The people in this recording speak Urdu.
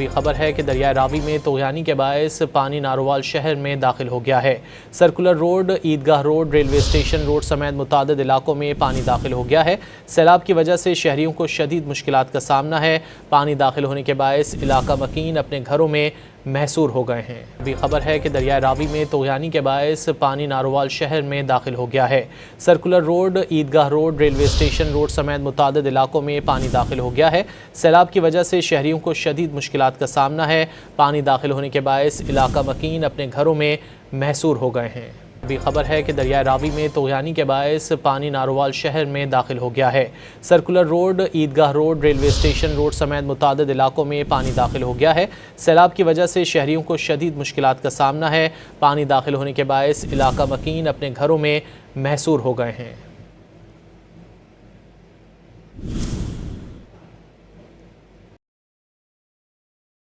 ابھی خبر ہے کہ دریائے راوی میں طغیانی کے باعث پانی ناروال شہر میں داخل ہو گیا ہے۔ سرکولر روڈ، عیدگاہ روڈ، ریلوے اسٹیشن روڈ سمیت متعدد علاقوں میں پانی داخل ہو گیا ہے۔ سیلاب کی وجہ سے شہریوں کو شدید مشکلات کا سامنا ہے۔ پانی داخل ہونے کے باعث علاقہ مکین اپنے گھروں میں محصور ہو گئے ہیں۔ ابھی خبر ہے کہ دریائے راوی میں طغیانی کے باعث پانی ناروال شہر میں داخل ہو گیا ہے۔ سرکولر روڈ، عیدگاہ روڈ، ریلوے اسٹیشن روڈ سمیت متعدد علاقوں میں پانی داخل ہو گیا ہے۔ سیلاب کی وجہ سے شہریوں کو شدید مشکلات کا سامنا ہے۔ پانی داخل ہونے کے باعث علاقہ مکین اپنے گھروں میں محصور ہو گئے ہیں۔ ابھی خبر ہے کہ دریائے راوی میں طغیانی کے باعث پانی ناروال شہر میں داخل ہو گیا ہے۔ سرکولر روڈ، عیدگاہ روڈ، ریلوے اسٹیشن روڈ سمیت متعدد علاقوں میں پانی داخل ہو گیا ہے۔ سیلاب کی وجہ سے شہریوں کو شدید مشکلات کا سامنا ہے۔ پانی داخل ہونے کے باعث علاقہ مکین اپنے گھروں میں محصور ہو گئے ہیں۔